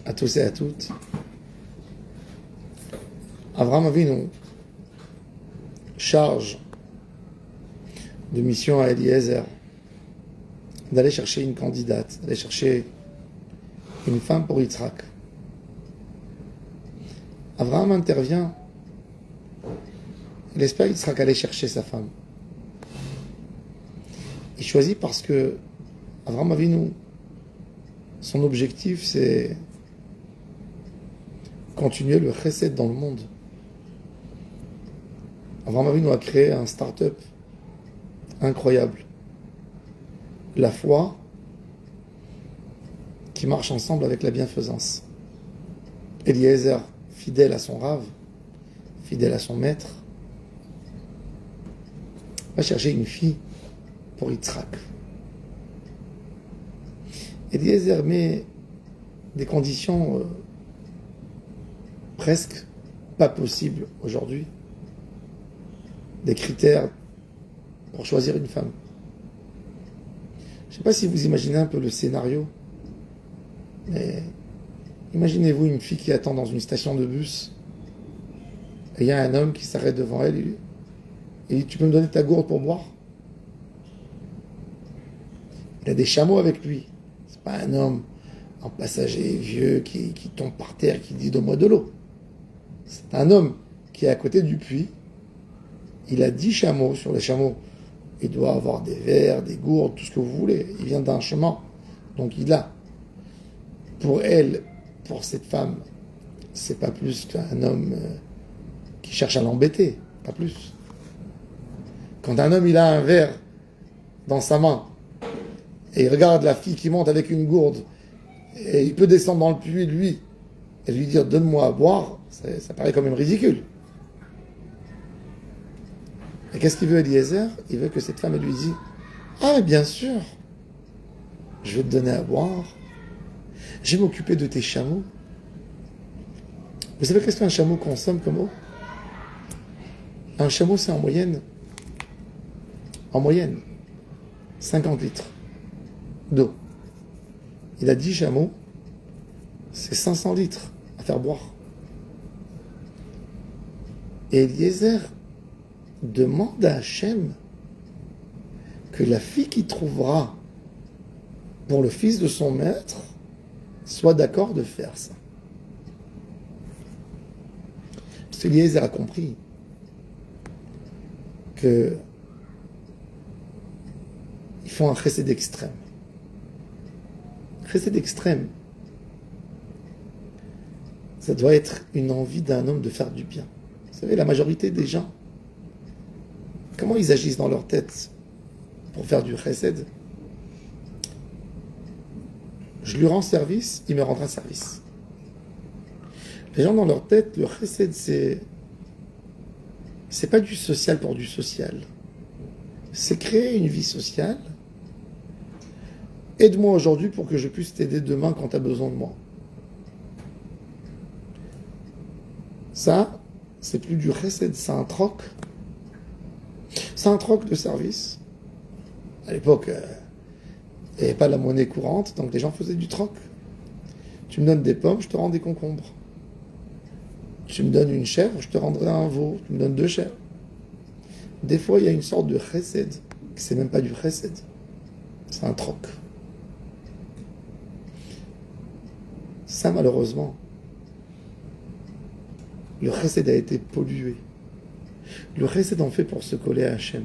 à tous et à toutes. Avraham Avinu charge de mission à Eliezer d'aller chercher une candidate, d'aller chercher une femme pour Yitzhak. Avraham intervient. Il espère Yitzhak aller chercher sa femme. Il choisit parce que Avraham Avinu, son objectif, c'est continuer le chesed dans le monde. Avraham Avinu a créé un start-up incroyable. La foi qui marche ensemble avec la bienfaisance. Eliezer, fidèle à son rave, fidèle à son maître, va chercher une fille pour Yitzhak. Eliezer met des conditions presque pas possibles aujourd'hui, des critères pour choisir une femme. Je ne sais pas si vous imaginez un peu le scénario, mais imaginez-vous une fille qui attend dans une station de bus, et il y a un homme qui s'arrête devant elle et dit « Tu peux me donner ta gourde pour boire ?» Il a des chameaux avec lui. C'est pas un homme, un passager vieux qui tombe par terre, qui dit « Donne-moi de l'eau ». C'est un homme qui est à côté du puits. Il a 10 chameaux. Sur les chameaux, il doit avoir des verres, des gourdes, tout ce que vous voulez. Il vient d'un chemin. Donc il a. Pour elle, pour cette femme, c'est pas plus qu'un homme qui cherche à l'embêter. Pas plus. Quand un homme, il a un verre dans sa main, et il regarde la fille qui monte avec une gourde, et il peut descendre dans le puits, lui, et lui dire « Donne-moi à boire », ça paraît quand même ridicule. Et qu'est-ce qu'il veut Eliezer? Il veut que cette femme lui dise « Ah, bien sûr, je vais te donner à boire, je vais m'occuper de tes chameaux. » Vous savez qu'est-ce qu'un chameau consomme comme eau? Un chameau, c'est en moyenne, 50 litres d'eau. Il a 10 chameaux, c'est 500 litres à faire boire. Et Eliezer demande à Hachem que la fille qu'il trouvera pour le fils de son maître soit d'accord de faire ça. Parce qu'Eliezer a compris que il faut un chesed extrême. Chesed extrême, ça doit être une envie d'un homme de faire du bien. Vous savez, la majorité des gens, comment ils agissent dans leur tête pour faire du chesed? Je lui rends service, il me rendra service. Les gens dans leur tête, le chesed, c'est pas du social pour du social. C'est créer une vie sociale. Aide-moi aujourd'hui pour que je puisse t'aider demain quand tu as besoin de moi. Ça, c'est plus du chesed, c'est un troc. C'est un troc de service. À l'époque, il n'y avait pas la monnaie courante, donc les gens faisaient du troc. Tu me donnes des pommes, je te rends des concombres. Tu me donnes une chèvre, je te rendrai un veau. Tu me donnes 2 chèvres. Des fois, il y a une sorte de chesed, qui c'est même pas du chesed. C'est un troc. Ça, malheureusement, le chesed a été pollué. Le chesed, on fait pour se coller à Hachem.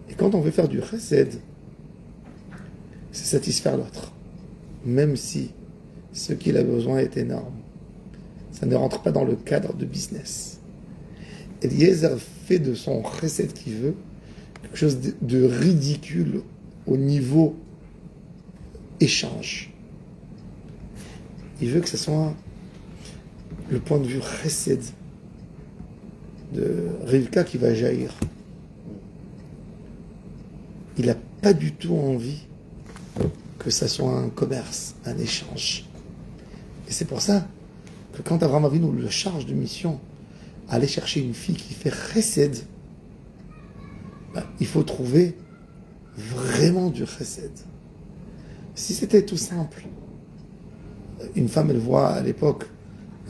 Et quand on veut faire du chesed, c'est satisfaire l'autre. Même si ce qu'il a besoin est énorme. Ça ne rentre pas dans le cadre de business. Eliezer fait de son chesed qu'il veut quelque chose de ridicule au niveau échange. Il veut que ce soit le point de vue chesed de Rivka qui va jaillir. Il n'a pas du tout envie que ça soit un commerce, un échange. Et c'est pour ça que quand Avraham Avinu le charge de mission, aller chercher une fille qui fait chesed, il faut trouver vraiment du chesed. Si c'était tout simple, Une femme, elle voit à l'époque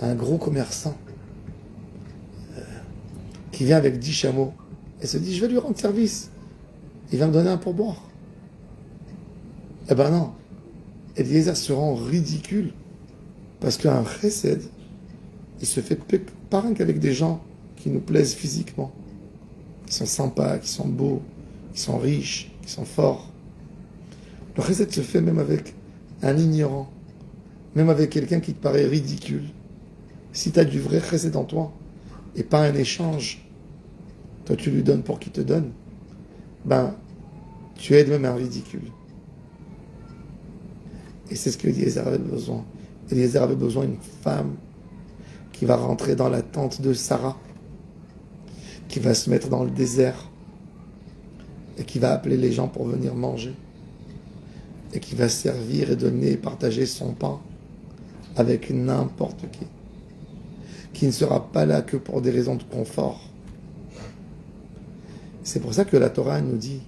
un gros commerçant qui vient avec 10 chameaux. Elle se dit, je vais lui rendre service. Il va me donner un pourboire. Eh ben non. Eliezer se rend ridicule parce qu'un chesed, il se fait pas rien qu'avec des gens qui nous plaisent physiquement, qui sont sympas, qui sont beaux, qui sont riches, qui sont forts. Le chesed se fait même avec un ignorant, même avec quelqu'un qui te paraît ridicule. Si tu as du vrai chesed en toi et pas un échange, toi tu lui donnes pour qu'il te donne, ben tu aides même un ridicule. Et c'est ce que Eliezer avait besoin. Eliezer avait besoin d'une femme qui va rentrer dans la tente de Sarah, qui va se mettre dans le désert et qui va appeler les gens pour venir manger et qui va servir et donner et partager son pain avec n'importe qui ne sera pas là que pour des raisons de confort. C'est pour ça que la Torah nous dit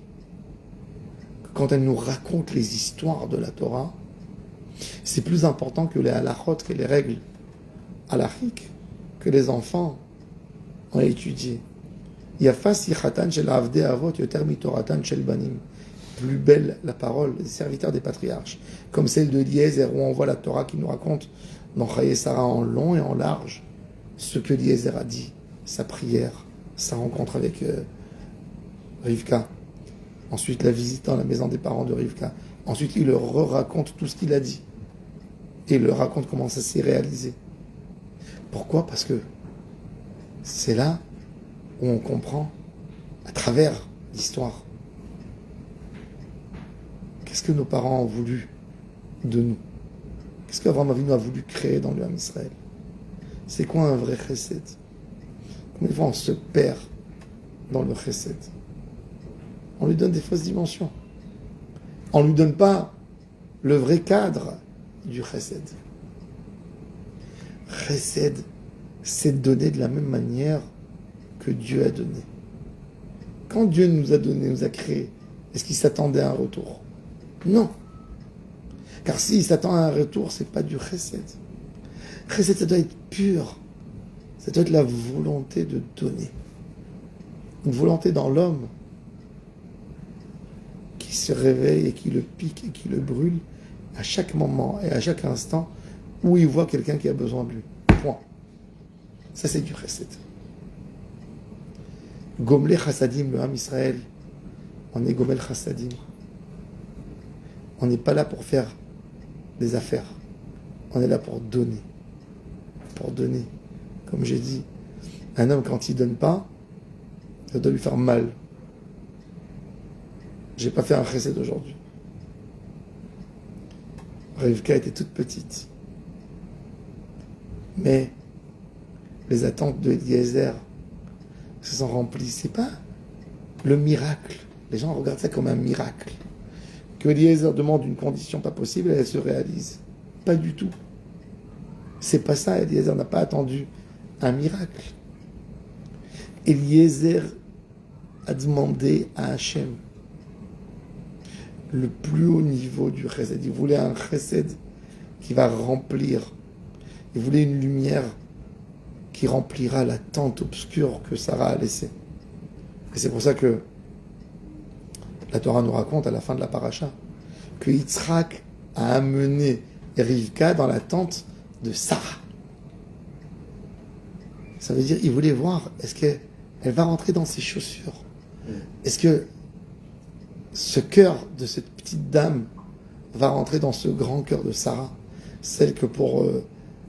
que quand elle nous raconte les histoires de la Torah, c'est plus important que les halachot, que les règles halachiques, que les enfants ont étudié. Yafa sichatan shel avdei avot yoter mitoratan shel banim. Plus belle la parole des serviteurs des patriarches, comme celle de Eliezer, où on voit la Torah qui nous raconte dans Chaye Sarah en long et en large ce que Eliezer a dit, sa prière, sa rencontre avec Rivka. Ensuite, la visite dans la maison des parents de Rivka. Ensuite, il leur raconte tout ce qu'il a dit. Et il leur raconte comment ça s'est réalisé. Pourquoi ? Parce que c'est là où on comprend, à travers l'histoire, qu'est-ce que nos parents ont voulu de nous ? Qu'est-ce qu'Abraham Avinu a voulu créer dans le Ham Israël ? C'est quoi un vrai chesed ? Combien de fois on se perd dans le chesed ? On lui donne des fausses dimensions. On ne lui donne pas le vrai cadre du chesed. Chesed, c'est donner de la même manière que Dieu a donné. Quand Dieu nous a donné, nous a créé, est-ce qu'il s'attendait à un retour ? Non. Car s'il s'attend à un retour, c'est pas du chesed. Chesed, ça doit être pur. Ça doit être la volonté de donner. Une volonté dans l'homme qui se réveille et qui le pique et qui le brûle à chaque moment et à chaque instant où il voit quelqu'un qui a besoin de lui. Point. Ça, c'est du chesed. Gomle chassadim, le Ham Israël, on est gomel chassadim. On n'est pas là pour faire des affaires. On est là pour donner. Pour donner. Comme j'ai dit, un homme, quand il ne donne pas, ça doit lui faire mal. J'ai pas fait un chesed aujourd'hui. Rivka était toute petite. Mais les attentes de Eliezer se sont remplies. C'est pas le miracle. Les gens regardent ça comme un miracle. Que Eliezer demande une condition pas possible et elle se réalise. Pas du tout. C'est pas ça. Eliezer n'a pas attendu un miracle. Eliezer a demandé à Hachem le plus haut niveau du chesed. Il voulait un chesed qui va remplir. Il voulait une lumière qui remplira la tente obscure que Sarah a laissée. Et c'est pour ça que la Torah nous raconte à la fin de la paracha que Yitzhak a amené Rivka dans la tente de Sarah. Ça veut dire, il voulait voir, est-ce qu'elle va rentrer dans ses chaussures ? Est-ce que ce cœur de cette petite dame va rentrer dans ce grand cœur de Sarah, celle que pour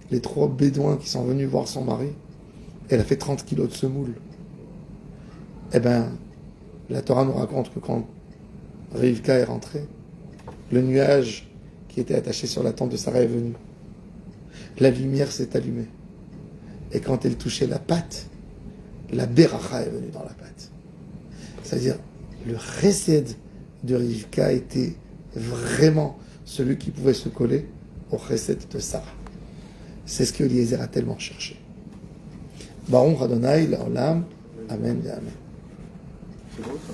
les 3 bédouins qui sont venus voir son mari, elle a fait 30 kilos de semoule. Eh bien, la Torah nous raconte que quand Rivka est rentrée, le nuage qui était attaché sur la tente de Sarah est venu. La lumière s'est allumée. Et quand elle touchait la pâte, la beracha est venue dans la pâte. C'est-à-dire, le chesed de Rivka était vraiment celui qui pouvait se coller au chesed de Sarah. C'est ce que Eliezer a tellement cherché. Baruch Adonai Laolam. Amen et Amen. C'est beau ça.